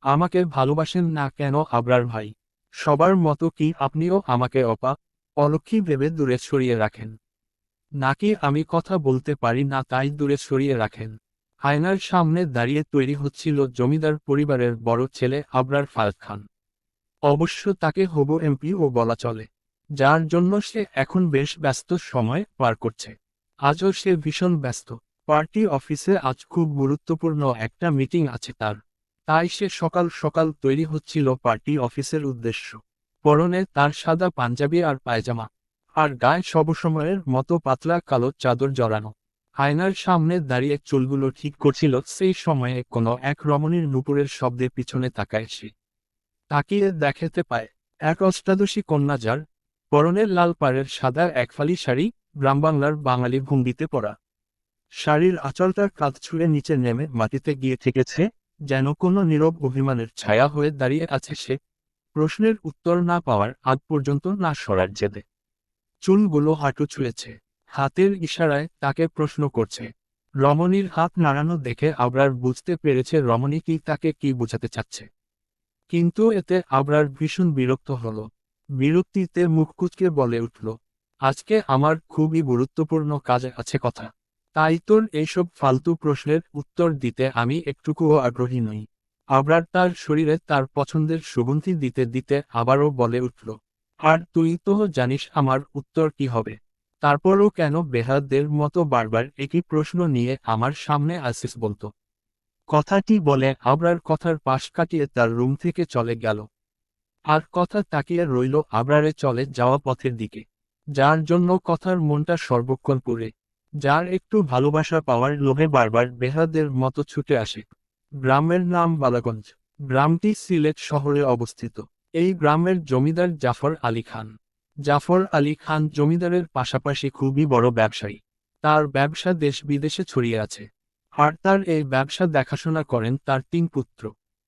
আমাকে ভালোবাসেন না কেন আবরার ভাই? সবার মতো কি আপনিও আমাকে অলক্ষী ভেবে দূরে সরিয়ে রাখেন? নাকি আমি কথা বলতে পারি না তাই দূরে সরিয়ে রাখেন? আয়নার সামনে দাঁড়িয়ে তৈরি হচ্ছিল জমিদার পরিবারের বড় ছেলে আবরার ফায়াজ খান। অবশ্য তাকে হবু এমপিও বলা চলে, যার জন্য সে এখন বেশ ব্যস্ত সময় পার করছে। আজও সে ভীষণ ব্যস্ত। পার্টি অফিসে আজ খুব গুরুত্বপূর্ণ একটা মিটিং আছে তার। তাই সে সকাল সকাল তৈরি হচ্ছিল পার্টি অফিসের উদ্দেশ্য। পরনে তার সাদা পাঞ্জাবি আর পায়জামা, আর গায়ে সবসময়ের মতো পাতলা কালো চাদর জড়ানো। আয়নার সামনে দাঁড়িয়ে চুলগুলো ঠিক করছিল সেই সময়ে কোনো এক রমণীর নুপুরের শব্দে পিছনে তাকায় সে। তাকিয়ে দেখাতে পায় এক অষ্টাদশী কন্যা, যার পরনে লাল পাড়ের সাদা একফালি শাড়ি, গ্রামবাংলার বাঙালি ভঙ্গিতে পরা। শাড়ির আঁচলটা কাঁধ ছুঁড়ে নিচে নেমে মাটিতে গিয়ে ঠেকেছে, যেন কোনো নীরব অভিমানের ছায়া হয়ে দাঁড়িয়ে আছে সে, প্রশ্নের উত্তর না পাওয়ার আগ পর্যন্ত না সরার জেদে। চুলগুলো হাঁটু ছুঁয়েছে, হাতের ইশারায় তাকে প্রশ্ন করছে। রমণীর হাত নাড়ানো দেখে আবরার বুঝতে পেরেছে রমণী কি তাকে কি বোঝাতে চাচ্ছে। কিন্তু এতে আবরার ভীষণ বিরক্ত হল। বিরক্তিতে মুখ কুঁচকে বলে উঠল, আজকে আমার খুবই গুরুত্বপূর্ণ কাজ আছে কথা। তাই তোর এইসব ফালতু প্রশ্নের উত্তর দিতে আমি একটুকুও আগ্রহী নই। আবরার তার শরীরে তার পছন্দের সুগন্ধি দিতে দিতে আবারও বলে উঠল, আর তুই তো জানিস আমার উত্তর কি হবে। তারপরও কেন বেহাদের মতো বারবার একই প্রশ্ন নিয়ে আমার সামনে আসিস বলতো? কথাটি বলে আবরার কথার পাশ কাটিয়ে তার রুম থেকে চলে গেল। আর কথা তাকিয়ে রইল আবরারে চলে যাওয়া পথের দিকে, যার জন্য কথার মনটা সর্বক্ষণ পুড়ে, যার একটু ভালোবাসা পাওয়ার লোভে বারবার বেহাদের মতো ছুটে আসে। গ্রামের নাম বালাগঞ্জ। গ্রামটি সিলেট শহরে অবস্থিত। এই গ্রামের জমিদার জাফর আলী খান। জাফর আলী খান জমিদারের পাশাপাশি খুবই বড় ব্যবসায়ী। তার ব্যবসা দেশ বিদেশে ছড়িয়ে আছে। আর তার এই ব্যবসা দেখাশোনা করেন তার 3 পুত্র।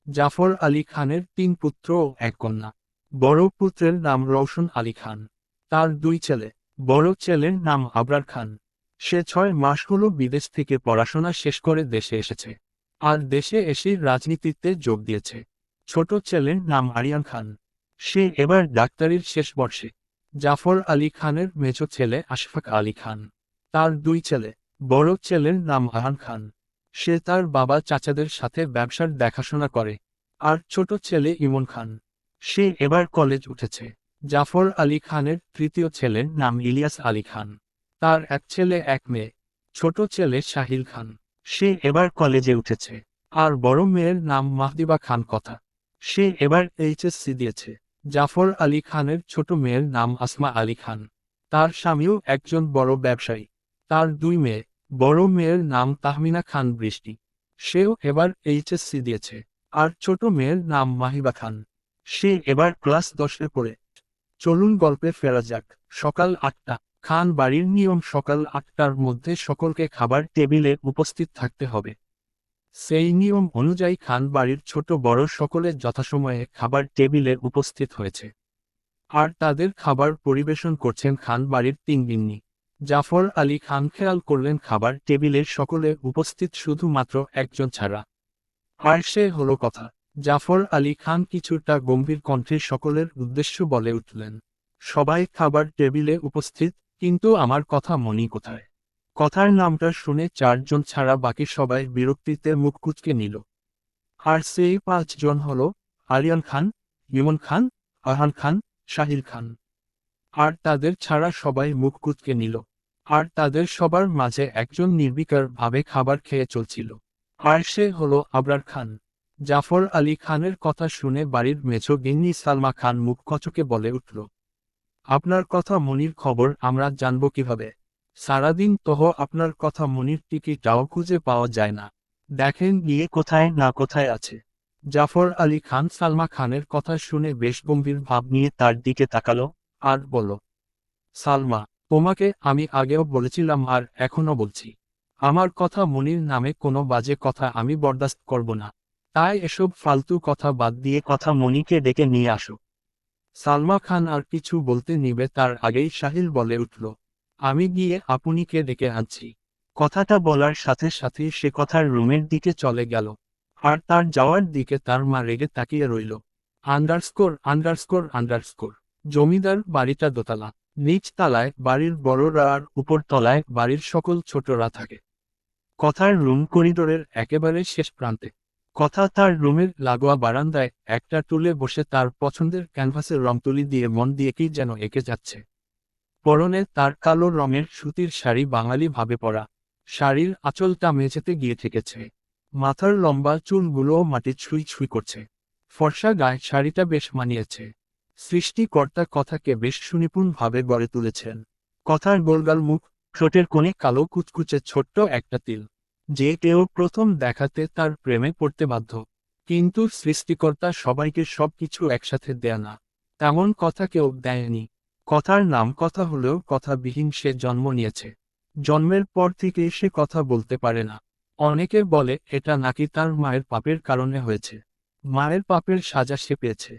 জাফর আলী খানের 3 পুত্র ও 1 কন্যা। বড় পুত্রের নাম রওশন আলী খান। তার 2 ছেলে। বড় ছেলের নাম আবরার খান। সে 6 মাস হলো বিদেশ থেকে পড়াশোনা শেষ করে দেশে এসেছে। আর দেশে এসেই রাজনীতিতে যোগ দিয়েছে। ছোট ছেলের নাম আরিয়ান খান। সে এবার ডাক্তারির শেষ বর্ষে। জাফর আলী খানের মেজ ছেলে আশফাক আলী খান। তার 2 ছেলে। বড় ছেলের নাম আহান খান। সে তার বাবা চাচাদের সাথে ব্যবসার দেখাশোনা করে। আর ছোট ছেলে ইমন খান। সে এবার কলেজ উঠেছে। জাফর আলী খানের 3য় ছেলের নাম ইলিয়াস আলী খান। তার 1 ছেলে 1 মেয়ে। ছোট ছেলে সাহিল খান। সে এবার কলেজে উঠেছে। আর বড় মেয়ের নাম মাহদিবা খান কথা। সে এবার এইচএসসি দিয়েছে। জাফর আলী খানের ছোট মেয়ের নাম আসমা আলী খান। তার স্বামীও একজন বড় ব্যবসায়ী। তার 2 মেয়ে। বড় মেয়ের নাম তাহমিনা খান বৃষ্টি। সেও এবার এইচএসসি দিয়েছে। আর ছোট মেয়ের নাম মাহিবা খান। সে এবার ক্লাস 10-এ পড়ে। চলুন গল্পে ফেরা যাক। সকাল 8টা। খান বাড়ির নিয়ম সকাল 8টার মধ্যে সকলকে খাবার টেবিলে উপস্থিত থাকতে হবে। সেই নিয়ম অনুযায়ী খান বাড়ির ছোট বড় সকলে যথাসময়ে খাবার টেবিলে উপস্থিত হয়েছে। আর তাদের খাবার পরিবেশন করছেন খান বাড়ির 3 গিন্নি। জাফর আলী খান খেয়াল করলেন খাবার টেবিলে সকলে উপস্থিত শুধুমাত্র একজন ছাড়া। আর সে হলো কথা। জাফর আলী খান কিছুটা গম্ভীর কণ্ঠে সকলের উদ্দেশ্য বলে উঠলেন, সবাই খাবার টেবিলে উপস্থিত, কিন্তু আমার কথা মনি কোথায়? কথার নামটা শুনে 4 জন ছাড়া বাকি সবাই বিরক্তিতে মুখ কুঁচকে নিল। আর সেই 5 জন হলো আরিয়ান খান, ইমন খান, আহান খান, সাহিল খান। আর তাদের ছাড়া সবাই মুখ কুঁচকে নিল। আর তাদের সবার মাঝে একজন নির্বিকার ভাবে খাবার খেয়ে চলছিল। আর সে হলো আবরার খান। জাফর আলী খানের কথা শুনে বাড়ির মেছো গিন্নি সালমা খান মুখ কচকে বলে উঠল, আপনার কথা মনির খবর আমরা জানব কিভাবে? সারাদিন তহ আপনার কথা মনির টিকিটাও খুঁজে পাওয়া যায় না। দেখেন গিয়ে কোথায় না কোথায় আছে। জাফর আলী খান সালমা খানের কথা শুনে বেশ গম্ভীর ভাব নিয়ে তার দিকে তাকালো। আর বলল, সালমা, তোমাকে আমি আগেও বলেছিলাম আর এখনো বলছি, আমার কথা মনির নামে কোনো বাজে কথা আমি বরদাস্ত করব না। তাই এসব ফালতু কথা বাদ দিয়ে কথা মনিকে ডেকে নিয়ে আসো। সালমা খান আর কিছু বলতে নিবে তার আগেই সাহিল বলে উঠল, আমি গিয়ে আপুনিকে ডেকে আনছি। কথাটা বলার সাথে সাথেই সে কথার রুমের দিকে চলে গেল। আর তার যাওয়ার দিকে তার মা রেগে তাকিয়ে রইল। Underscore underscore underscore. জমিদার বাড়িটা দোতলা। নিচ তলায় বাড়ির বড়রা আর উপর তলায় বাড়ির সকল ছোটরা থাকে। কথার রুম করিডোরের একেবারে শেষ প্রান্তে। কথা তার রুমের লাগোয়া বারান্দায় একটা টুলে বসে তার পছন্দের ক্যানভাসের রং তুলি দিয়ে মন দিয়ে কি যেন এঁকে যাচ্ছে। পরনে তার কালো রঙের সুতির শাড়ি বাঙালি ভাবে পরা। শাড়ির আঁচলটা মেঝেতে গিয়ে ঠেকেছে। মাথার লম্বা চুলগুলোও মাটি ছুঁই ছুঁই করছে। ফর্সা গায়ে শাড়িটা বেশ মানিয়েছে। সৃষ্টিকর্তা কথাকে বেশ সুনিপুণভাবে গড়ে তুলেছেন। কথার গোলগাল মুখ, ঠোঁটের কোণে কালো কুচকুচে ছোট্ট একটা তিল। যে কেউ প্রথম দেখাতে তার প্রেমে পড়তে বাধ্য। কিন্তু সৃষ্টিকর্তা সবাইকে সবকিছু একসাথে দেয়া না। তেমন কথা কেউ দেয়নি। কথার নাম কথা হলেও কথাবিহীন সে জন্ম নিয়েছে। জন্মের পর থেকে সে কথা বলতে পারে না। অনেকে বলে এটা নাকি তার মায়ের পাপের কারণে হয়েছে। মায়ের পাপের সাজা সে পেয়েছে।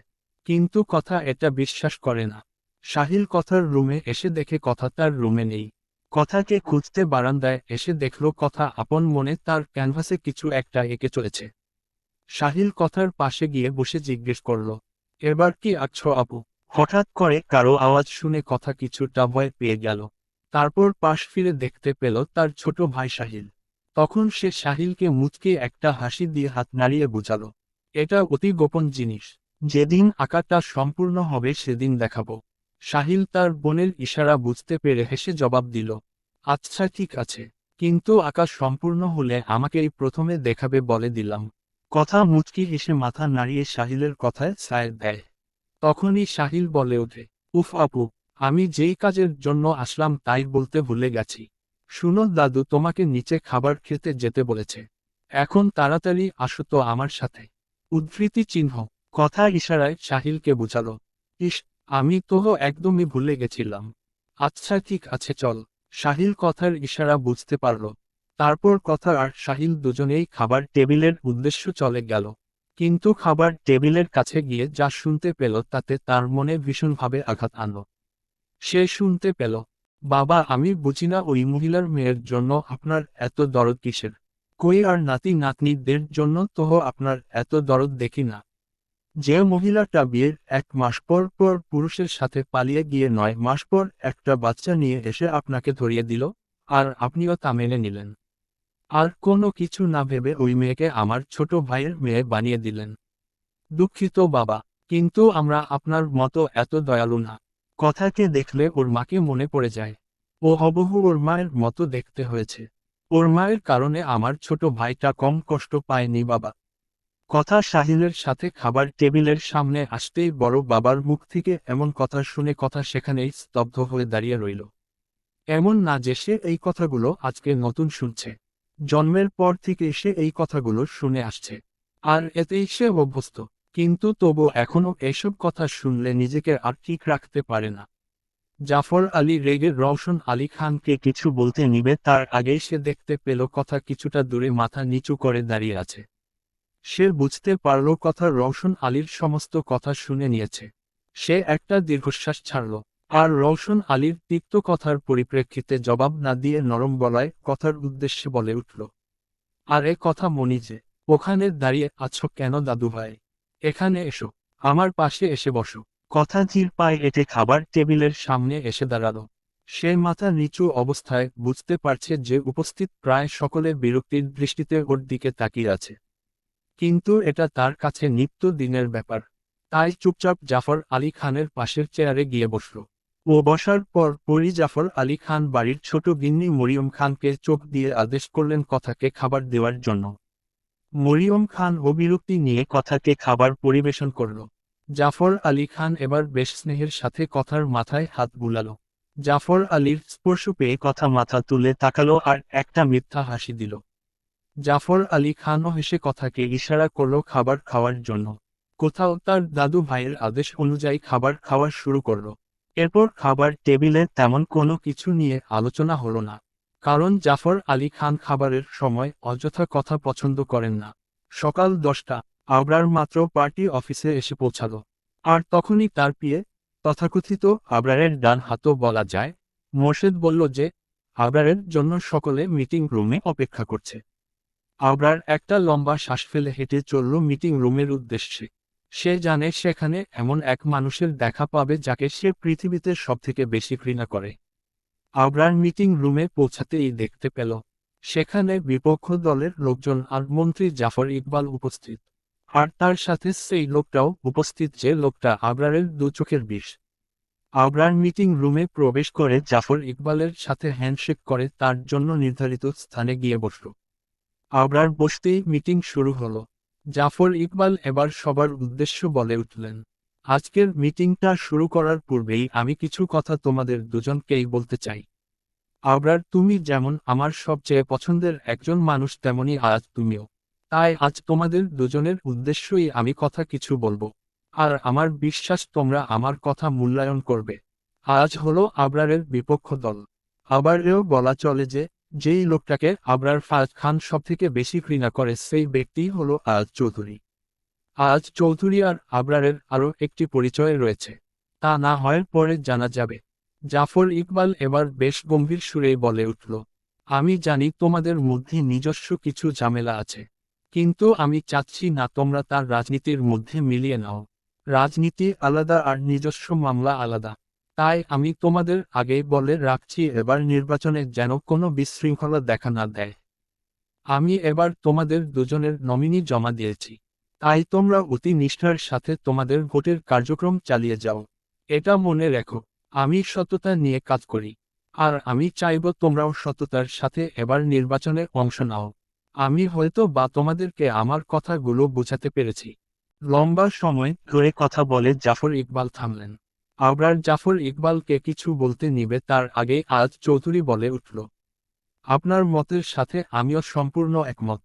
কিন্তু কথা এটা বিশ্বাস করে না। সাহিল কথার রুমে এসে দেখে কথা তার রুমে নেই। কথাকে খুঁজতে বারান্দায় এসে দেখল কথা আপন মনে তার ক্যানভাসে কিছু একটা এঁকে চলেছে। সাহিল কথার পাশে গিয়ে বসে জিজ্ঞেস করল, এবার কি আঁকছো আপু? হঠাৎ করে কারো আওয়াজ শুনে কথা কিছুটা ভয় পেয়ে গেল। তারপর পাশ ফিরে দেখতে পেল তার ছোট ভাই সাহিল। তখন সে সাহিলকে মুচকে একটা হাসি দিয়ে হাত নাড়িয়ে বুঝালো, এটা অতি গোপন জিনিস। যেদিন আঁকাটা সম্পূর্ণ হবে সেদিন দেখাবো। সাহিল তার বোনের ইশারা বুঝতে পেরে হেসে জবাব দিল, আচ্ছা ঠিক আছে, কিন্তু আঁকা সম্পূর্ণ হলে আমাকেই প্রথমে দেখাবে বলে দিলাম। কথা মুচকি হেসে মাথা নাড়িয়ে সাহিলের কথায় সায় দেয়। তখনই সাহিল বলে ওঠে, উফ আপু, আমি যেই কাজের জন্য আসলাম তাই বলতে ভুলে গেছি। শুনো দাদু তোমাকে নিচে খাবার খেতে যেতে বলেছে। এখন তাড়াতাড়ি আসো তো আমার সাথে। উদ্ধৃতি চিহ্ন। কথা ইশারায় সাহিলকে বুঝালো, ইস, আমি তো একদমই ভুলে গেছিলাম। আচ্ছা ঠিক আছে চল। সাহিল কথার ইশারা বুঝতে পারল। তারপর কথা আর সাহিল দুজনেই খাবার টেবিলের উদ্দেশ্য চলে গেল। কিন্তু খাবার টেবিলের কাছে গিয়ে যা শুনতে পেল তাতে তার মনে ভীষণভাবে আঘাত আনল। সে শুনতে পেল, বাবা আমি বুঝি না ওই মহিলার মেয়ের জন্য আপনার এত দরদ কিসের? কই আর নাতি নাতনিদের জন্য তো আপনার এত দরদ দেখি না। যে মহিলাটা বিয়ের 1 মাস পর পর পুরুষের সাথে পালিয়ে গিয়ে 9 মাস পর একটা বাচ্চা নিয়ে এসে আপনাকে ধরিয়ে দিল, আর আপনিও তা মেনে নিলেন। আর কোনো কিছু না ভেবে ওই মেয়েকে আমার ছোট ভাইয়ের মেয়ে বানিয়ে দিলেন। দুঃখিত বাবা, কিন্তু আমরা আপনার মতো এত দয়ালু না। কথাকে দেখলে ওর মাকে মনে পড়ে যায়। ও হুবহু ওর মায়ের মতো দেখতে হয়েছে। ওর মায়ের কারণে আমার ছোট ভাইটা কম কষ্ট পায়নি বাবা। কথা সাহিলের সাথে খাবার টেবিলের সামনে আসতেই বড় বাবার মুখ থেকে এমন কথা শুনে কথা সেখানেই স্তব্ধ হয়ে দাঁড়িয়ে রইল। এমন না যে সে এই কথাগুলো আজকে নতুন শুনছে। জন্মের পর থেকে সে এই কথাগুলো শুনে আসছে। আর এতেই সে অভ্যস্ত। কিন্তু তবু এখনও এসব কথা শুনলে নিজেকে আর ঠিক রাখতে পারে না। জাফর আলী রেগে রওশন আলী খানকে কিছু বলতে নিবে তার আগেই সে দেখতে পেল কথা কিছুটা দূরে মাথা নিচু করে দাঁড়িয়ে আছে। সে বুঝতে পারল কথা রওশন আলীর সমস্ত কথা শুনে নিয়েছে। সে একটা দীর্ঘশ্বাস ছাড়ল। আর রওশন আলীর তিক্ত কথার পরিপ্রেক্ষিতে জবাব না দিয়ে নরম গলায় কথার উদ্দেশ্যে বলে উঠল, আরে কথা মনি যে, ওখানে দাঁড়িয়ে আছো কেন দাদুভাই? এখানে এসো, আমার পাশে এসে বসো। কথা ধীর পায়ে হেঁটে খাবার টেবিলের সামনে এসে দাঁড়ালো। সে মাথা নিচু অবস্থায় বুঝতে পারছে যে উপস্থিত প্রায় সকলে বিরক্তির দৃষ্টিতে ওর দিকে তাকিয়ে আছে। কিন্তু এটা তার কাছে নিত্য দিনের ব্যাপার। তাই চুপচাপ জাফর আলী খানের পাশের চেয়ারে গিয়ে বসল। ও বসার পর পরই জাফর আলী খান বাড়ির ছোট গিন্নি মরিয়ম খানকে চোখ দিয়ে আদেশ করলেন কথাকে খাবার দেওয়ার জন্য। মরিয়ম খান অবিরক্তি নিয়ে কথাকে খাবার পরিবেশন করল। জাফর আলী খান এবার বেশ স্নেহের সাথে কথার মাথায় হাত বুলাল। জাফর আলীর স্পর্শ পেয়ে কথা মাথা তুলে তাকালো আর একটা মিথ্যা হাসি দিল। জাফর আলী খানও হেসে কথাকে ইশারা করল খাবার খাওয়ার জন্য। কোথাও তার দাদু ভাইয়ের আদেশ অনুযায়ী খাবার খাওয়া শুরু করল। এরপর খাবার টেবিলে তেমন কোনো কিছু নিয়ে আলোচনা হলো না। কারণ জাফর আলী খান খাবারের সময় অযথা কথা পছন্দ করেন না। সকাল 10টা, আবরার মাত্র পার্টি অফিসে এসে পৌঁছালো। আর তখনই তার পিয়ে, তথাকথিত আবরারের ডান হাতও বলা যায়, মোর্শেদ বলল যে, আবরারের জন্য সকলে মিটিং রুমে অপেক্ষা করছে। আবরার একটা লম্বা শ্বাস ফেলে হেঁটে চলল মিটিং রুমের উদ্দেশ্যে। সে জানে সেখানে এমন এক মানুষের দেখা পাবে যাকে সে পৃথিবীতে সবথেকে বেশি ঘৃণা করে। আবরার মিটিং রুমে পৌঁছাতেই দেখতে পেল সেখানে বিপক্ষ দলের লোকজন আর মন্ত্রী জাফর ইকবাল উপস্থিত। আর তার সাথে সেই লোকটাও উপস্থিত যে লোকটা আবরারের দু চোখের বিষ। আবরার মিটিং রুমে প্রবেশ করে জাফর ইকবালের সাথে হ্যান্ডশেক করে তার জন্য নির্ধারিত স্থানে গিয়ে বসল। আবরার বসতেই মিটিং শুরু হলো। জাফর ইকবাল এবার সবার উদ্দেশ্য বলে উঠলেন, আজকের মিটিংটা শুরু করার পূর্বেই আমি কিছু কথা তোমাদের দুজনকেই বলতে চাই। আবরার, তুমি যেমন আমার সবচেয়ে পছন্দের একজন মানুষ তেমনি আজ তুমিও। তাই আজ তোমাদের দুজনের উদ্দেশ্যই আমি কথা কিছু বলবো। আর আমার বিশ্বাস তোমরা আমার কথা মূল্যায়ন করবে। আজ হলো আবরারের বিপক্ষ দল। আবার এও বলা চলে যে যেই লোকটাকে আবরার ফায়াজ খান সবথেকে বেশি ঘৃণা করে সেই ব্যক্তি হলো আজ চৌধুরী। আজ চৌধুরী আর আবরারের আরও একটি পরিচয় রয়েছে, তা না হয় পরে জানা যাবে। জাফর ইকবাল এবার বেশ গম্ভীর সুরেই বলে উঠল, আমি জানি তোমাদের মধ্যে নিজস্ব কিছু ঝামেলা আছে, কিন্তু আমি চাচ্ছি না তোমরা তার রাজনীতির মধ্যে মিলিয়ে নাও। রাজনীতি আলাদা আর নিজস্ব মামলা আলাদা। তাই আমি তোমাদের আগেই বলে রাখছি, এবার নির্বাচনে যেন কোনো বিশৃঙ্খলা দেখা না দেয়। আমি এবার তোমাদের দুজনের নমিনি জমা দিয়েছি, তাই তোমরা অতি নিষ্ঠার সাথে তোমাদের ভোটের কার্যক্রম চালিয়ে যাও। এটা মনে রেখো, আমি সততা নিয়ে কাজ করি। আর আমি চাইব তোমরাও সততার সাথে এবার নির্বাচনে অংশ নাও। আমি হয়তো বা তোমাদেরকে আমার কথাগুলো বোঝাতে পেরেছি। লম্বা সময় ধরে কথা বলে জাফর ইকবাল থামলেন। আবরার জাফর ইকবালকে কিছু বলতে নিবে তার আগে আজ চৌধুরী বলে উঠল, আপনার মতের সাথে আমিও সম্পূর্ণ একমত।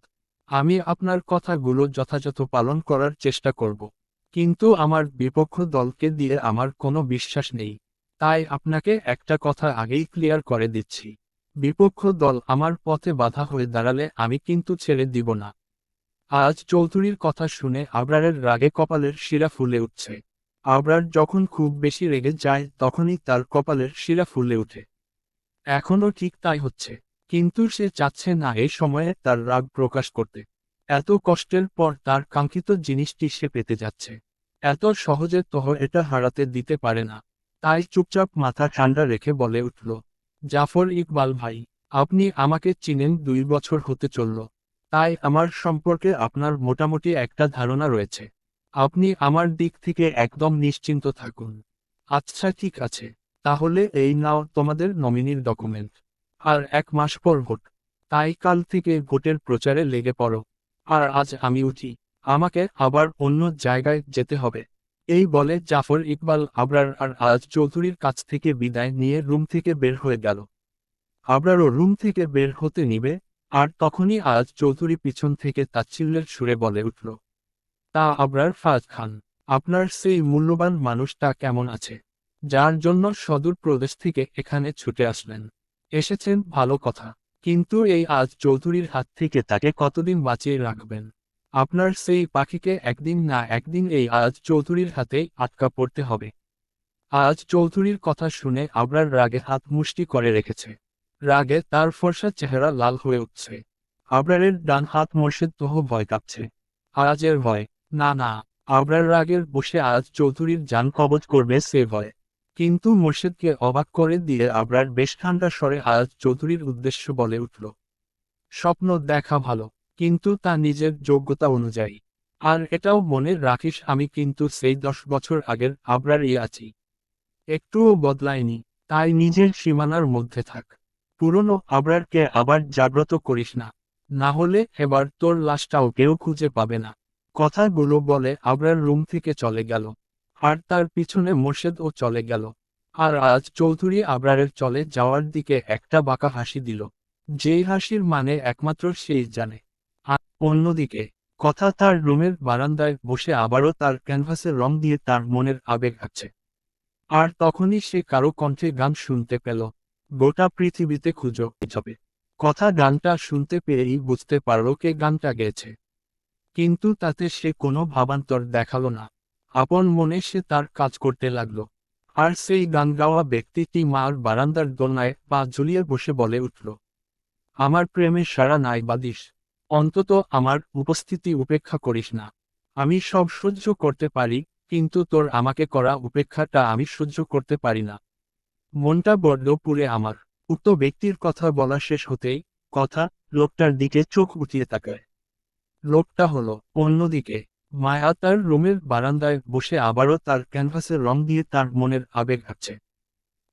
আমি আপনার কথাগুলো যথাযথ পালন করার চেষ্টা করব। কিন্তু আমার বিপক্ষ দলকে দিয়ে আমার কোনো বিশ্বাস নেই। তাই আপনাকে একটা কথা আগেই ক্লিয়ার করে দিচ্ছি, বিপক্ষ দল আমার পথে বাধা হয়ে দাঁড়ালে আমি কিন্তু ছেড়ে দিব না। আজ চৌধুরীর কথা শুনে আবরারের রাগে কপালের শিরা ফুলে উঠছে। আবরার যখন খুব বেশি রেগে যায় তখনই তার কপালের শিরা ফুলে ওঠে। এখনও ঠিক তাই হচ্ছে, কিন্তু সে চাচ্ছে না এই সময়ে তার রাগ প্রকাশ করতে। এত কষ্টের পর তার কাঙ্ক্ষিত জিনিসটি সে পেতে যাচ্ছে, এত সহজে এটা হারাতে দিতে পারে না। তাই চুপচাপ মাথা ঠান্ডা রেখে বলে উঠল, জাফর ইকবাল ভাই, আপনি আমাকে চিনেন 2 বছর হতে চলল। তাই আমার সম্পর্কে আপনার মোটামুটি একটা ধারণা রয়েছে। আপনি আমার দিক থেকে একদম নিশ্চিন্ত থাকুন। আচ্ছা ঠিক আছে, তাহলে এই নাও তোমাদের নমিনির ডকুমেন্ট। আর 1 মাস পর ভোট, তাই কাল থেকে ভোটের প্রচারে লেগে পড়ো। আর আজ আমি উঠি, আমাকে আবার অন্য জায়গায় যেতে হবে। এই বলে জাফর ইকবাল আবরার আর আজ চৌধুরীর কাছ থেকে বিদায় নিয়ে রুম থেকে বের হয়ে গেল। আবরারও রুম থেকে বের হতে নিবে, আর তখনই আজ চৌধুরী পিছন থেকে তাচ্ছিল্যের সুরে বলে উঠল, তা আবরার ফাজ খান, আপনার সেই মূল্যবান মানুষটা কেমন আছে, যার জন্য সদূর প্রদেশ থেকে এখানে ছুটে আসলেন? এসেছেন ভালো কথা, কিন্তু এই আজ চৌধুরীর হাত থেকে তাকে কতদিন বাঁচিয়ে রাখবেন? আপনার সেই পাখিকে একদিন না একদিন এই আজ চৌধুরীর হাতেই আটকা পড়তে হবে। আজ চৌধুরীর কথা শুনে আবরার রাগে হাত মুষ্টি করে রেখেছে। রাগে তার ফর্সা চেহারা লাল হয়ে উঠছে। আবরারের ডান হাত মোর্শেদ তহ ভয় কাঁপছে। আজের ভয়? না না, আবরার রাগের বসে আজ চৌধুরীর জান কবজ করবে সে ভয়। কিন্তু মোর্শেদকে অবাক করে দিয়ে আবরার বেশ ঠান্ডা স্বরে আজ চৌধুরীর উদ্দেশ্য বলে উঠল, স্বপ্ন দেখা ভালো, কিন্তু তা নিজের যোগ্যতা অনুযায়ী। আর এটাও মনে রাখিস আমি কিন্তু সেই 10 বছর আগের আবরারই আছি, একটুও বদলায়নি। তাই নিজের সীমানার মধ্যে থাক। পুরনো আবরারকে আবার জাগ্রত করিস না, না হলে এবার তোর লাশটাও কেউ খুঁজে পাবে না। কথাগুলো বলে আবরার রুম থেকে চলে গেল। আর তার পিছনে মোর্শেদও চলে গেল। আর আজ চৌধুরী আবরারের চলে যাওয়ার দিকে একটা বাঁকা হাসি দিল, যেই হাসির মানে একমাত্র সেই জানে। আর অন্যদিকে কথা তার রুমের বারান্দায় বসে আবারও তার ক্যানভাসে রং দিয়ে তার মনের আবেগ আছে। আর তখনই সে কারো কণ্ঠে গান শুনতে পেল, গোটা পৃথিবীতে খুঁজো যাবে। কথা গানটা শুনতে পেয়েই বুঝতে পারল কে গানটা গেয়েছে। কিন্তু তাতে সে কোনো ভাবান্তর দেখালো না। আপন মনে সে তার কাজ করতে লাগলো। আর সেই গান গাওয়া ব্যক্তিটি মার বারান্দার দোলনায় পা ঝুলিয়ে বসে বলে উঠল, আমার প্রেমে সারা নাই বাদিস। অন্তত আমার উপস্থিতি উপেক্ষা করিস না। আমি সব সহ্য করতে পারি, কিন্তু তোর আমাকে করা উপেক্ষাটা আমি সহ্য করতে পারি না। মনটা বড্ড পুড়ে আমার। উক্ত ব্যক্তির কথা বলা শেষ হতেই কথা লোকটার দিকে চোখ উঠিয়ে তাকায়। লোকটা হলো অন্যদিকে মায়া তার রুমের বারান্দায় বসে আবারও তার ক্যানভাসের রং দিয়ে তার মনের আবেগ আছে।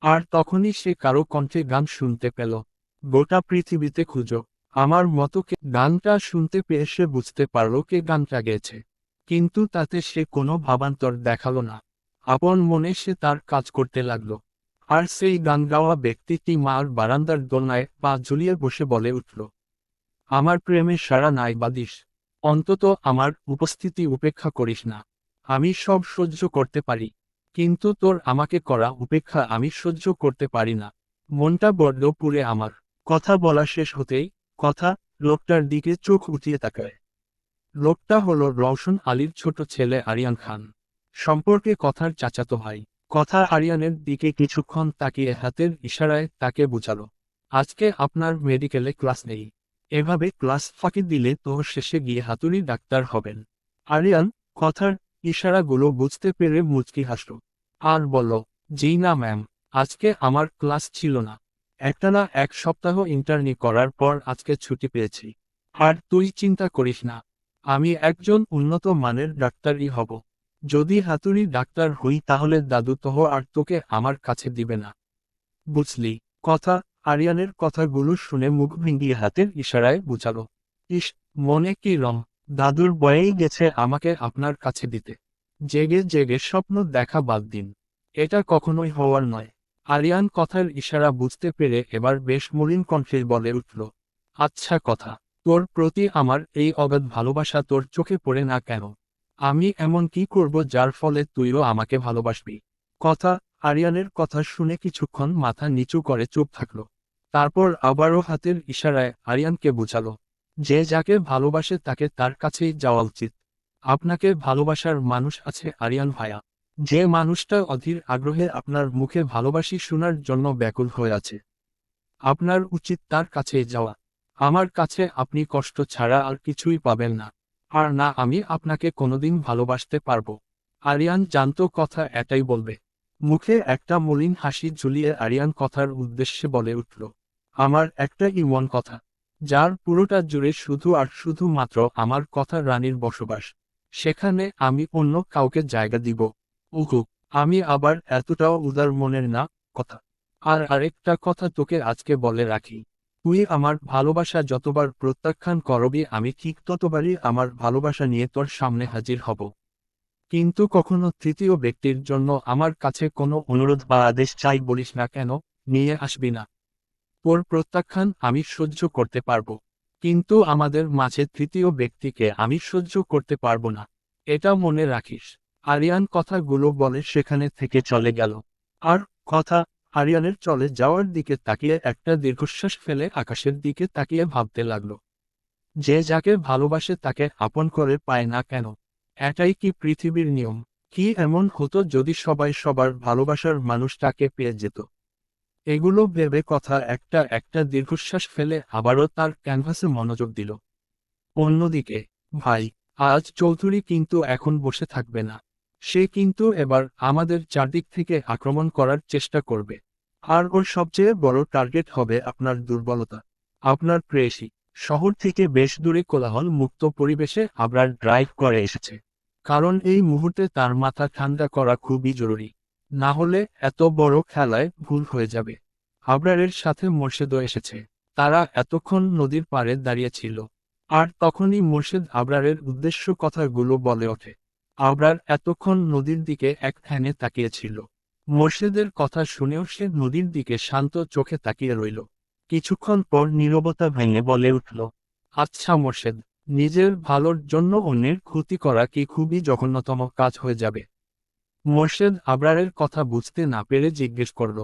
আর তখনই সে কারো কণ্ঠে গান শুনতে পেল। গোটা পৃথিবীতে খুঁজো আমার মতো কে। গানটা শুনতে পেয়ে সে বুঝতে পারল কে গানটা গেয়েছে, কিন্তু তাতে সে কোনো ভাবান্তর দেখালো না। আপন মনে সে তার কাজ করতে লাগলো। আর সেই গান গাওয়া ব্যক্তিটি মার বারান্দার দোলনায় পা ঝুলিয়ে বসে বলে উঠল, আমার প্রেমে সাড়া নাই বাদিস, অন্তত আমার উপস্থিতি উপেক্ষা করিস না। আমি সব সহ্য করতে পারি, কিন্তু তোর আমাকে করা উপেক্ষা আমি সহ্য করতে পারি না। মনটা বড্ড পুড়ে আমার। কথা বলা শেষ হতেই কথা লোকটার দিকে চোখ উঠিয়ে তাকায়। লোকটা হলো রওশন আলীর ছোট ছেলে আরিয়ান খান। সম্পর্কে কথার চাচাতো ভাই। কথা আরিয়ানের দিকে কিছুক্ষণ তাকিয়ে হাতের ইশারায় তাকে বুঝালো, আজকে আপনার মেডিকেলে ক্লাস নেই। এভাবে ক্লাস ফাঁকি দিলে তো শেষে গিয়ে হাতুড়ি ডাক্তার হবেন। আরিয়ান কথার ইশারাগুলো বুঝতে পেরে মুচকি হাসল আর বলল, জি না ম্যাম, আজকে আমার ক্লাস ছিল না। একটানা 1 সপ্তাহ ইন্টার্নি করার পর আজকে ছুটি পেয়েছি। আর তুই চিন্তা করিস না, আমি একজন উন্নত মানের ডাক্তারই হব। যদি হাতুড়ি ডাক্তার হই তাহলে দাদু তোহ আর তোকে আমার কাছে দিবে না, বুঝলি? কথা আরিয়ানের কথাগুলো শুনে মুখ ভেঙিয়ে হাতের ইশারায় বুঝালো, ইস, মনে কি রং, দাদুর বয়েই গেছে আমাকে আপনার কাছে দিতে। জেগে জেগে স্বপ্ন দেখা বাদ দিন, এটা কখনোই হওয়ার নয়। আরিয়ান কথার ইশারা বুঝতে পেরে এবার বেশ মলিন কণ্ঠে বলে উঠল, আচ্ছা কথা, তোর প্রতি আমার এই অগাধ ভালোবাসা তোর চোখে পড়ে না কেন? আমি এমন কি করব যার ফলে তুইও আমাকে ভালোবাসবি? কথা আরিয়ানের কথা শুনে কিছুক্ষণ মাথা নিচু করে চুপ থাকল। তারপর আবারও হাতের ইশারায় আরিয়ানকে বুঝালো, যে যাকে ভালোবাসে তাকে তার কাছেই যাওয়া উচিত। আপনাকে ভালোবাসার মানুষ আছে আরিয়ান ভাইয়া। যে মানুষটা অধীর আগ্রহে আপনার মুখে ভালোবাসি শোনার জন্য ব্যাকুল হয়ে আছে। আপনার উচিত তার কাছেই যাওয়া। আমার কাছে আপনি কষ্ট ছাড়া আর কিছুই পাবেন না। আর না আমি আপনাকে কোনোদিন ভালোবাসতে পারবো। আরিয়ান জানতো কথা এটাই বলবে। মুখে একটা মলিন হাসি ঝুলিয়ে আরিয়ান কথার উদ্দেশ্যে বলে উঠল, আমার একটা ইমন কথা, যার পুরোটা জুড়ে শুধু আর শুধু মাত্র আমার কথা রানীর বসবাস। সেখানে আমি অন্য কাউকে জায়গা দিব? উহু, আমি আবার এতটাও উদার মনের না। কথা আর আরেকটা কথা তোকে আজকে বলে রাখি, তুই আমার ভালোবাসা যতবার প্রত্যাখ্যান করবি আমি ঠিক ততবারই আমার ভালোবাসা নিয়ে তোর সামনে হাজির হব। কিন্তু কখনো তৃতীয় ব্যক্তির জন্য আমার কাছে কোনো অনুরোধ বা আদেশ চাই বলিস না কেন, নিয়ে আসবি না। তোর প্রত্যাখ্যান আমি সহ্য করতে পারবো, কিন্তু আমাদের মাঝে তৃতীয় ব্যক্তিকে আমি সহ্য করতে পারবো না। এটা মনে রাখিস। আরিয়ান কথাগুলো বলে সেখানে থেকে চলে গেল। আর কথা আরিয়ানের চলে যাওয়ার দিকে তাকিয়ে একটা দীর্ঘশ্বাস ফেলে আকাশের দিকে তাকিয়ে ভাবতে লাগলো, যে যাকে ভালোবাসে তাকে আপন করে পায় না কেন? এটাই কি পৃথিবীর নিয়ম? কি এমন হতো যদি সবাই সবার ভালোবাসার মানুষটাকে পেয়ে যেত? এগুলো ভেবে কথা একটা একটা দীর্ঘশ্বাস ফেলে আবারও তার ক্যানভাসে মনোযোগ দিল। অন্যদিকে ভাই, আজ চৌধুরী কিন্তু এখন বসে থাকবে না। সে কিন্তু এবার আমাদের চারদিক থেকে আক্রমণ করার চেষ্টা করবে। আর ওর সবচেয়ে বড় টার্গেট হবে আপনার দুর্বলতা। আপনার প্রেয়সী শহর থেকে বেশ দূরে কোলাহল মুক্ত পরিবেশে আবরার ড্রাইভ করে এসেছে। কারণ এই মুহূর্তে তার মাথা ঠান্ডা করা খুবই জরুরি। না হলে এত বড় খেলায় ভুল হয়ে যাবে। আবরারের সাথে মোর্শেদও এসেছে। তারা এতক্ষণ নদীর পাড়ে দাঁড়িয়েছিল। আর তখনই মোর্শেদ আবরারের উদ্দেশ্য কথাগুলো বলে ওঠে। আবরার এতক্ষণ নদীর দিকে এক ধ্যানে তাকিয়েছিল। মোর্শেদের কথা শুনেও সে নদীর দিকে শান্ত চোখে তাকিয়ে রইল। কিছুক্ষণ পর নীরবতা ভেঙে বলে উঠল, আচ্ছা মোর্শেদ, নিজের ভালোর জন্য অন্যের ক্ষতি করা কি খুবই জঘন্যতম কাজ হয়ে যাবে? মোর্শেদ আবরারের কথা বুঝতে না পেরে জিজ্ঞেস করল,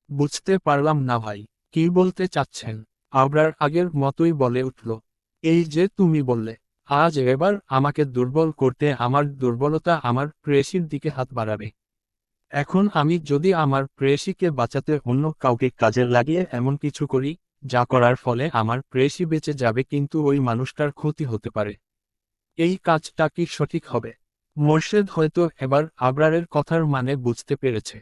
বুঝতে পারলাম না ভাই, কি বলতে চাচ্ছেন? আবরার আগের মতোই বলে উঠল, এই যে তুমি বললে আজ এবার আমাকে দুর্বল করতে আমার দুর্বলতা আমার প্রেয়সীর দিকে হাত বাড়াবে। এখন আমি যদি আমার প্রেয়সীকে বাঁচাতে অন্য কাউকে কাজে লাগিয়ে এমন কিছু করি যা করার ফলে আমার প্রেয়সী বেঁচে যাবে কিন্তু ওই মানুষটার ক্ষতি হতে পারে। এই কাজটা কি সঠিক হবে? মোর্শেদ হয়তো এবার আবরারের কথার মানে বুঝতে পেরেছে।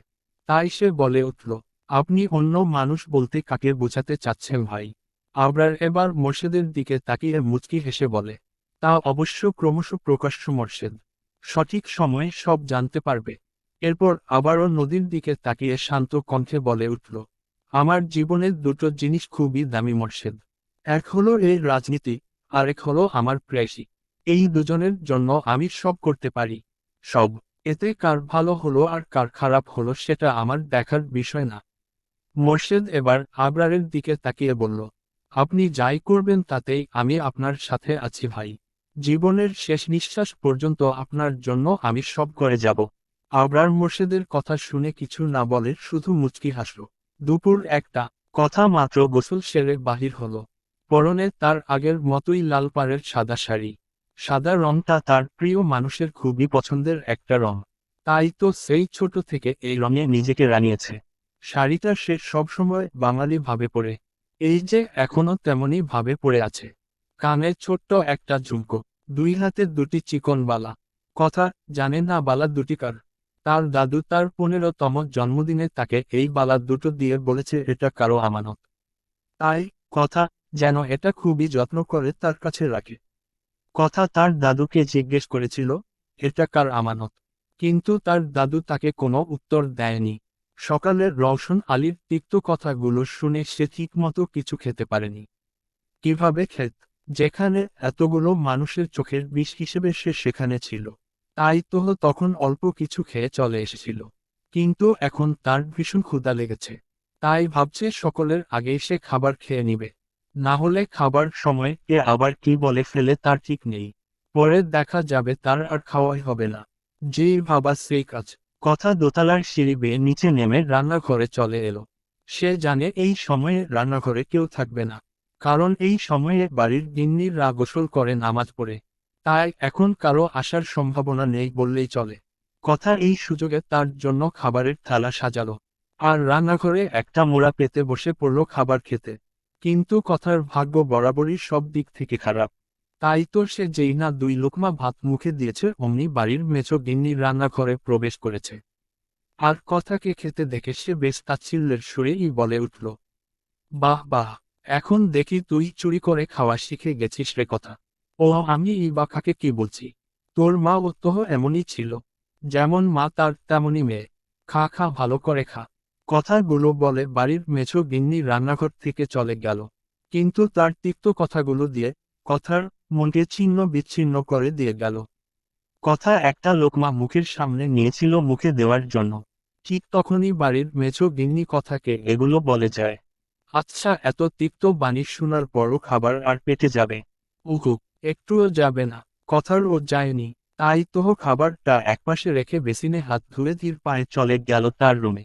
তাই সে বলে উঠল, আপনি অন্য মানুষ বলতে কাকে বোঝাতে চাচ্ছেন ভাই? আবরার এবার মোর্শেদের দিকে তাকিয়ে মুচকি হেসে বলে, তা অবশ্য ক্রমশ প্রকাশ্য মোর্শেদ সঠিক সময়ে সব জানতে পারবে। এরপর আবারও নদীর দিকে তাকিয়ে শান্ত কণ্ঠে বলে উঠল, আমার জীবনের দুটো জিনিস খুবই দামি মোর্শেদ। এক হলো এই রাজনীতি, আরেক হলো আমার প্রেয়সী। এই দুজনের জন্য আমি সব করতে পারি। সব। এতে কার ভালো হলো আর কার খারাপ হলো সেটা আমার দেখার বিষয় না। মোর্শেদ এবার আবরারের দিকে তাকিয়ে বলল, আপনি যাই করবেন তাতেই আমি আপনার সাথে আছি ভাই। জীবনের শেষ নিঃশ্বাস পর্যন্ত আপনার জন্য আমি সব করে যাব। আবরার মোর্শেদের কথা শুনে কিছু না বলে শুধু মুচকি হাসল। দুপুর 1টা, কথা মাত্র গোসল সেরে বাহির হলো। পরনে তার আগের মতোই লাল পাড়ের সাদা শাড়ি। সাদা রংটা তার প্রিয় মানুষের খুবই পছন্দের একটা রং। তাই তো সেই ছোট থেকে এই রঙে নিজেকে রানিয়েছে। শাড়িটা সে সবসময় বাঙালি ভাবে পরে। এই যে এখনো তেমনি ভাবে পরে আছে। কানে ছোট্ট একটা ঝুমকো, 2 হাতে 2টি চিকন বালা। কথা, জানে না বালা দুটি কার। তার দাদু তার 15তম জন্মদিনে তাকে এই বালা দুটো দিয়ে বলেছে এটা কারো আমানত। তাই কথা যেন এটা খুবই যত্ন করে তার কাছে রাখে। কথা তার দাদুকে জিজ্ঞেস করেছিল, এটা কার আমানত? কিন্তু তার দাদু তাকে কোনো উত্তর দেয়নি। সকালের রওশন আলীর তিক্ত কথাগুলো শুনে সে ঠিকমতো কিছু খেতে পারেনি। কিভাবে খেত, যেখানে এতগুলো মানুষের চোখের বিষ হিসেবে সে সেখানে ছিল। তাই তো তখন অল্প কিছু খেয়ে চলে এসেছিল। কিন্তু এখন তার ভীষণ ক্ষুধা লেগেছে। তাই ভাবছে সকলের আগেই সে খাবার খেয়ে নিবে। না হলে খাবার সময় কে আবার কি বলে ফেলে তার ঠিক নেই। পরে দেখা যাবে তার আর খাওয়াই হবে না। যেই ভাবা সেই কাজ। কথা দোতলার সিঁড়ি বেয়ে নিচে নেমে রান্নাঘরে চলে এলো। সে জানে এই সময়ে রান্নাঘরে কেউ থাকবে না। কারণ এই সময়ে বাড়ির গিন্নিরা গোসল করে নামাজ পড়ে। তাই এখন কারো আসার সম্ভাবনা নেই বললেই চলে। কথা এই সুযোগে তার জন্য খাবারের থালা সাজালো। আর রান্নাঘরে একটা মোড়া পেতে বসে পড়ল খাবার খেতে। কিন্তু কথার ভাগ্য বরাবরই সব দিক থেকে খারাপ। তাই তো সে যেই না 2 লোকমা ভাত মুখে দিয়েছে অমনি বাড়ির মেছো গিন্নি রান্নাঘরে প্রবেশ করেছে। আর কথাকে খেতে দেখে সে বেশ তাচ্ছিল্যের সুরেই বলে উঠল, বাহ বাহ, এখন দেখি তুই চুরি করে খাওয়া শিখে গেছিস রে কথা। ও আমি এই বাখাকে কি বলছি? তোর মা ও তো এমনই ছিল। যেমন মা তার তেমনই মেয়ে। খা খা ভালো করে খা। কথাগুলো বলে বাড়ির মেছো গিন্নি রান্নাঘর থেকে চলে গেল। কিন্তু তার তিক্ত কথাগুলো দিয়ে কথার মনকে ছিন্ন বিচ্ছিন্ন করে দিয়ে গেল। কথা একটা লোকমা মুখের সামনে নিয়েছিল মুখে দেওয়ার জন্য। ঠিক তখনই বাড়ির মেছো গিন্নি কথাকে এগুলো বলে যায়। আচ্ছা, এত তিক্ত বাণী শোনার পরও খাবার আর পেটে যাবে? উহু, একটুও যাবে না। কথার ও যায়নি। তাই তো খাবারটা একপাশে রেখে বেসিনে হাত ধুয়ে ধীর পায়ে চলে গেল তার রুমে।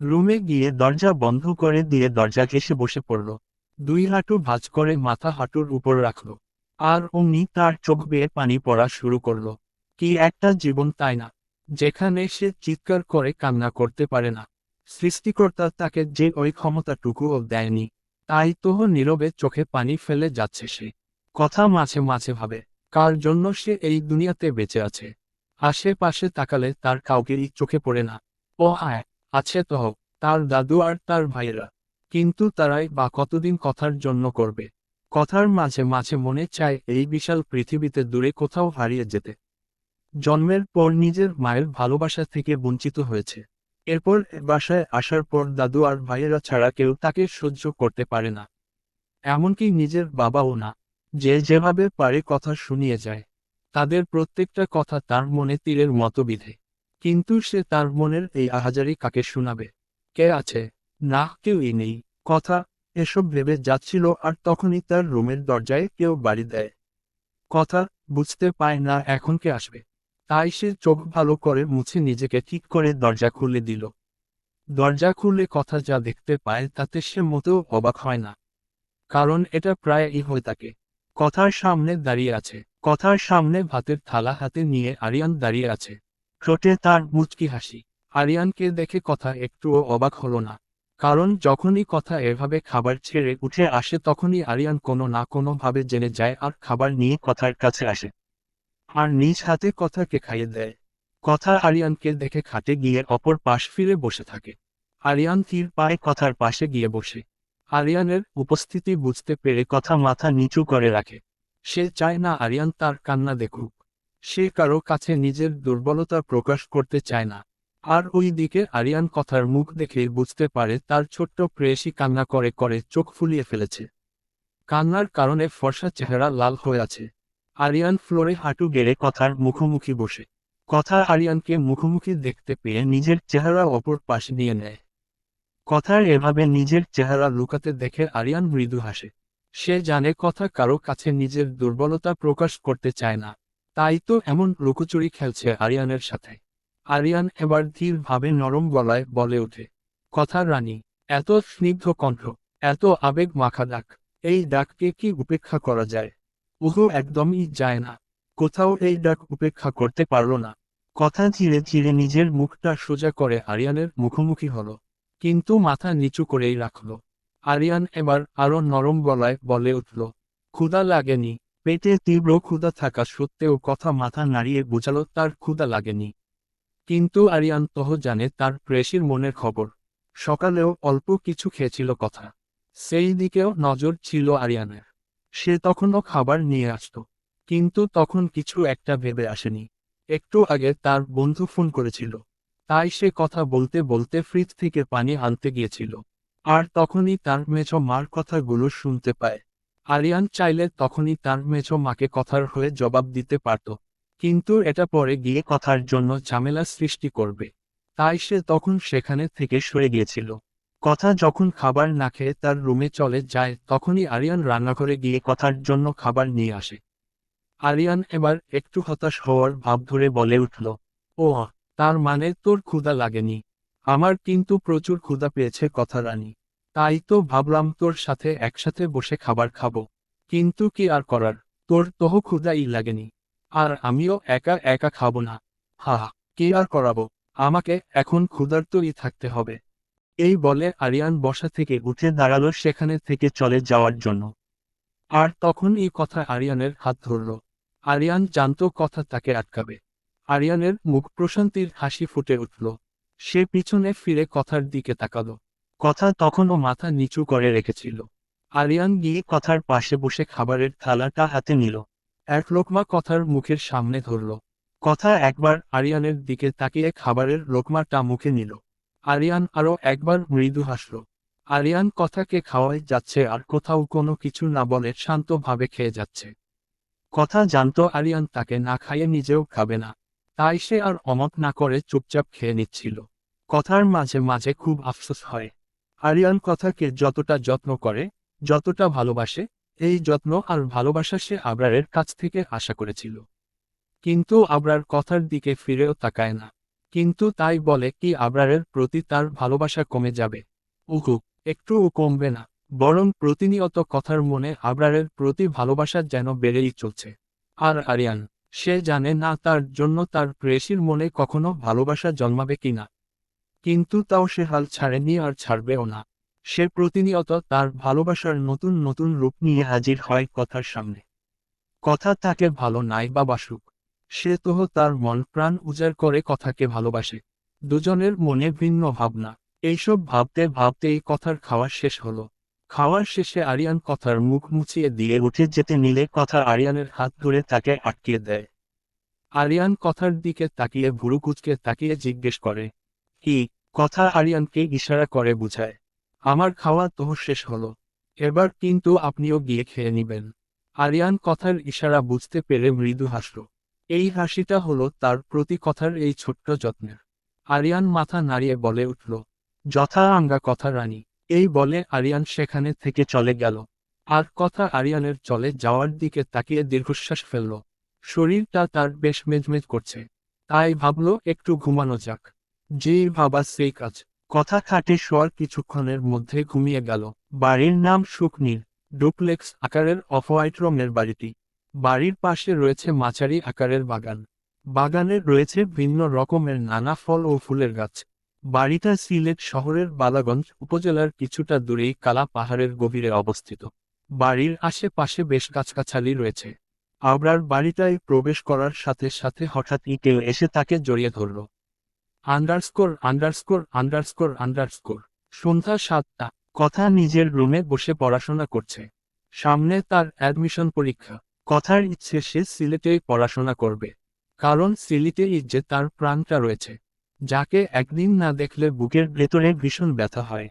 রুমে গিয়ে দরজা বন্ধ করে দিয়ে দরজা ঘেঁষে বসে পড়ল। 2 হাঁটু ভাঁজ করে মাথা হাঁটুর উপর রাখল। আর অমনি তার চোখ বেয়ে পানি পড়া শুরু করল। কি একটা জীবন তাই না, যেখানে সে চিৎকার করে কান্না করতে পারে না। সৃষ্টিকর্তা তাকে যে ওই ক্ষমতাটুকুও দেয়নি। তাই তো নীরবে চোখে পানি ফেলে যাচ্ছে সে। কথা মাঝে মাঝে ভাবে, কার জন্য সে এই দুনিয়াতে বেঁচে আছে। আশেপাশে তাকালে তার কাউকেই চোখে পড়ে না। ও হ্যাঁ, আছে তো তার দাদু আর তার ভাইয়েরা। কিন্তু তারাই বা কতদিন কথার জন্য করবে। কথার মাঝে মাঝে মনে চায় এই বিশাল পৃথিবীতে দূরে কোথাও হারিয়ে যেতে। জন্মের পর নিজের মায়ের ভালোবাসা থেকে বঞ্চিত হয়েছে। এরপর এ বাসায় আসার পর দাদু আর ভাইয়েরা ছাড়া কেউ তাকে সহ্য করতে পারে না। এমনকি নিজের বাবাও না। যে যেভাবে পারে কথা শুনিয়ে যায়। তাদের প্রত্যেকটা কথা তার মনে তীরের মতো বিঁধে। কিন্তু সে তার মনের এই আহাজারি কাকে শোনাবে? কে আছে? না, কেউই নেই। কথা এসব ভেবে যাচ্ছিল আর তখনই তার রুমের দরজায় কেউ বাড়ি দেয়। কথা বুঝতে পায় না এখন কে আসবে। তাই সে চোখ ভালো করে মুছে নিজেকে ঠিক করে দরজা খুলে দিল। দরজা খুলে কথা যা দেখতে পায় তাতে সে মোটেও অবাক হয় না। কারণ এটা প্রায়ই হয়ে থাকে। কথার সামনে দাঁড়িয়ে আছে। কথার সামনে ভাতের থালা হাতে নিয়ে আরিয়ান দাঁড়িয়ে আছে। ঠোঁটে তার মুচকি হাসি। আরিয়ানকে দেখে কথা একটুও অবাক হলো না। কারণ যখনই কথা এভাবে খাবার ছেড়ে উঠে আসে তখনই আরিয়ান কোনো না কোনো ভাবে জেনে যায় আর খাবার নিয়ে কথার কাছে আসে আর নিজ হাতে কথাকে খাইয়ে দেয়। কথা আরিয়ানকে দেখে খাটে গিয়ে অপর পাশ ফিরে বসে থাকে। আরিয়ান ধীর পায়ে কথার পাশে গিয়ে বসে। আরিয়ানের উপস্থিতি বুঝতে পেরে কথা মাথা নিচু করে রাখে। সে চায় না আরিয়ান তার কান্না দেখুক। সে কারো কাছে নিজের দুর্বলতা প্রকাশ করতে চায় না। আর ওই দিকে আরিয়ান কথার মুখ দেখে বুঝতে পারে তার ছোট্ট প্রেয়সী কান্না করে করে চোখ ফুলিয়ে ফেলেছে। কান্নার কারণে ফর্সা চেহারা লাল হয়ে আছে। আরিয়ান ফ্লোরে হাঁটু গেড়ে কথার মুখোমুখি বসে। কথা আরিয়ানকে মুখোমুখি দেখতে পেয়ে নিজের চেহারা অপর পাশে নিয়ে নেয়। কথার এভাবে নিজের চেহারা লুকাতে দেখে আরিয়ান মৃদু হাসে। সে জানে কথা কারো কাছে নিজের দুর্বলতা প্রকাশ করতে চায় না। তাই তো এমন লুকোচুরি খেলছে আরিয়ানের সাথে। আরিয়ান এবার ধীরভাবে নরম গলায় বলে ওঠে, কথার রানী। এত স্নিগ্ধ কণ্ঠ, এত আবেগ মাখা ডাক, এই ডাককে কি উপেক্ষা করা যায়? উহু, একদমই যায় না। কোথাও এই ডাক উপেক্ষা করতে পারল না। কথা ধীরে ধীরে নিজের মুখটা সোজা করে আরিয়ানের মুখোমুখি হলো, কিন্তু মাথা নিচু করেই রাখল। আরিয়ান এবার আরো নরম গলায় বলে উঠল, ক্ষুধা লাগেনি। পেটে তীব্র ক্ষুধা থাকা সত্ত্বেও কথা মাথা নাড়িয়ে বোঝালো তার ক্ষুধা লাগেনি। কিন্তু আরিয়ান তহ জানে তার প্রেয়সীর মনের খবর। সকালেও অল্প কিছু খেয়েছিল কথা। সেই দিকেও নজর ছিল আরিয়ানের। সে তখনও খাবার নিয়ে আসত, কিন্তু তখন কিছু একটা ভেবে আসেনি। একটু আগে তার বন্ধু ফোন করেছিল, তাই সে কথা বলতে বলতে ফ্রিজ থেকে পানি আনতে গিয়েছিল। আর তখনই তার মেছো মার কথাগুলো শুনতে পায়। আরিয়ান চাইলে তখনই তার মেছো মাকে কথার হয়ে জবাব দিতে পারত, কিন্তু এটা পরে গিয়ে কথার জন্য ঝামেলা সৃষ্টি করবে। তাই সে তখন সেখানে থেকে সরে গিয়েছিল। কথা যখন খাবার না খেয়ে তার রুমে চলে যায় তখনই আরিয়ান রান্নাঘরে গিয়ে কথার জন্য খাবার নিয়ে আসে। আরিয়ান এবার একটু হতাশ হওয়ার ভাব ধরে বলে উঠল, ও, তার মানে তোর ক্ষুধা লাগেনি? আমার কিন্তু প্রচুর ক্ষুধা পেয়েছে কথা রানী। তাই তো ভাবলাম তোর সাথে একসাথে বসে খাবার খাবো। কিন্তু কি আর করার, তোর তহ ক্ষুধাই লাগেনি। আর আমিও একা একা খাবো না। হা হা, কি আর করাবো, আমাকে এখন ক্ষুধার্তই থাকতে হবে। এই বলে আরিয়ান বসা থেকে উঠে দাঁড়ালো সেখানে থেকে চলে যাওয়ার জন্য। আর তখন এই কথা আরিয়ানের হাত ধরল। আরিয়ান জানতো কথা তাকে আটকাবে। আরিয়ানের মুখ প্রশান্তির হাসি ফুটে উঠল। সে পিছনে ফিরে কথার দিকে তাকালো। কথা তখনও মাথা নিচু করে রেখেছিল। আরিয়ান গিয়ে কথার পাশে বসে খাবারের থালাটা হাতে নিল। এক লোকমা কথার মুখের সামনে ধরল। কথা একবার আরিয়ানের দিকে তাকিয়ে খাবারের লোকমাটা মুখে নিল। আরিয়ান আরও একবার মৃদু হাসল। আরিয়ান কথাকে খাওয়াই যাচ্ছে আর কোথাও কোনো কিছু না বলে শান্তভাবে খেয়ে যাচ্ছে। কথা জানতো আরিয়ান তাকে না খাইয়ে নিজেও খাবে না। তাই সে আর অমত না করে চুপচাপ খেয়ে নিচ্ছিল। কথার মাঝে মাঝে খুব আফসোস হয়। আরিয়ান কথাকে যতটা যত্ন করে, যতটা ভালোবাসে, এই যত্ন আর ভালোবাসা সে আবরারের কাছ থেকে আশা করেছিল। কিন্তু আবরার কথার দিকে ফিরেও তাকায় না। কিন্তু তাই বলে কি আবরারের প্রতি তার ভালোবাসা কমে যাবে? উহু, একটুও কমবে না। বরং প্রতিনিয়ত কথার মনে আবরারের প্রতি ভালোবাসা যেন বেড়েই চলছে। আর আরিয়ান, সে জানে না তার জন্য তার প্রেয়সীর মনে কখনো ভালোবাসা জন্মাবে কিনা। কিন্তু তাও সে হাল ছাড়েনি আর ছাড়বেও না। সে প্রতিনিয়ত তার ভালোবাসার নতুন নতুন রূপ নিয়ে হাজির হয় কথার সামনে। কথা তাকে ভালো নাই বা বাসুক, সে তো তার মন প্রাণ উজাড় করে কথাকে ভালোবাসে। দুজনের মনে ভিন্ন ভাবনা। এইসব ভাবতে ভাবতেই কথার খাওয়া শেষ হলো। খাওয়ার শেষে আরিয়ান কথার মুখ মুছিয়ে দিয়ে উঠে যেতে নিলে কথা আরিয়ানের হাত ধরে তাকে আটকিয়ে দেয়। আরিয়ান কথার দিকে তাকিয়ে ভুরু কুঁচকে তাকিয়ে জিজ্ঞেস করে, কি? কথা আরিয়ানকে ইশারা করে বুঝায়, আমার খাওয়া তো শেষ হলো। এবার কিন্তু আপনিও গিয়ে খেয়ে নিবেন। আরিয়ান কথার ইশারা বুঝতে পেরে মৃদু হাসল। এই হাসিটা হলো তার প্রতি কথার এই ছোট্ট যত্নের। আরিয়ান মাথা নাড়িয়ে বলে উঠল, যথা আজ্ঞা কথা রানী। এই বলে আরিয়ান সেখানে থেকে চলে গেল। আর কথা আরিয়ানের চলে যাওয়ার দিকে তাকিয়ে দীর্ঘশ্বাস ফেলল। শরীরটা তার বেশ মেজমেজ করছে। তাই ভাবল একটু ঘুমানো যাক। যেই ভাবা সেই কাজ। কথা খাটে শোয়ার কিছুক্ষণের মধ্যে ঘুমিয়ে গেল। বাড়ির নাম সুখনীর। ডুপ্লেক্স আকারের অফ হোয়াইট রঙের বাড়িটি। বাড়ির পাশে রয়েছে মাঝারি আকারের বাগান। বাগানে রয়েছে ভিন্ন রকমের নানা ফল ও ফুলের গাছ। বাড়িটা সিলেট শহরের বালাগঞ্জ উপজেলার কিছুটা দূরেই কালা পাহাড়ের গভীরে অবস্থিত। বাড়ির আশেপাশে বেশ গাছগাছালি রয়েছে। আবরার বাড়িটায় প্রবেশ করার সাথে সাথে হঠাৎই কেউ এসে তাকে জড়িয়ে ধরল। Underscore underscore underscore underscore. সন্ধ্যা 7টা। কথা নিজের রুমে বসে পড়াশোনা করছে। সামনে তার অ্যাডমিশন পরীক্ষা। কথার ইচ্ছে সে সিলেটেই পড়াশোনা করবে। কারণ সিলেটেই যে তার প্রাণটা রয়েছে। যাকে একদিন না দেখলে বুকের ভেতরে ভীষণ ব্যথা হয়।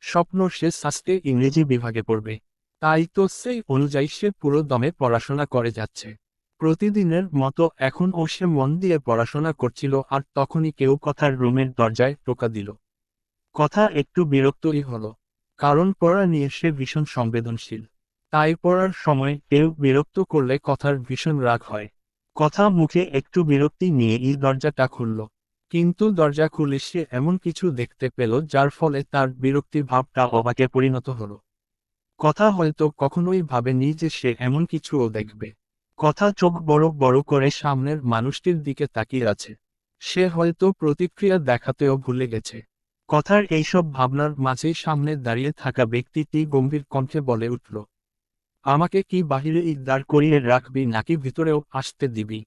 স্বপ্ন সে সাস্টে ইংরেজি বিভাগে পড়বে। তাই তো সেই অনুযায়ী সে পুরো দমে পড়াশোনা করে যাচ্ছে। প্রতিদিনের মতো এখনও সে মন দিয়ে পড়াশোনা করছিল আর তখনই কেউ কথার রুমের দরজায় টোকা দিল। কথা একটু বিরক্তই হলো। কারণ পড়া নিয়ে সে ভীষণ সংবেদনশীল। তাই পড়ার সময় কেউ বিরক্ত করলে কথার ভীষণ রাগ হয়। কথা মুখে একটু বিরক্তি নিয়েই দরজাটা খুলল। কিন্তু দরজা খুলে সে এমন কিছু দেখতে পেল যার ফলে তার বিরক্তি ভাবটা অবাকে পরিণত হলো। কথা হয়তো কখনোই ভাবেনি যে সে এমন কিছুও দেখবে। কথা চোখ বড় বড় করে সামনের মানুষটির দিকে তাকিয়ে আছে। সে হয়তো প্রতিক্রিয়া দেখাতেও ভুলে গেছে। কথার এইসব ভাবনার মাঝেই সামনে দাঁড়িয়ে থাকা ব্যক্তিটি গম্ভীর কণ্ঠে বলে উঠল, আমাকে কি বাহিরে দাঁড় করিয়ে রাখবি নাকি ভিতরেও আসতে দিবি?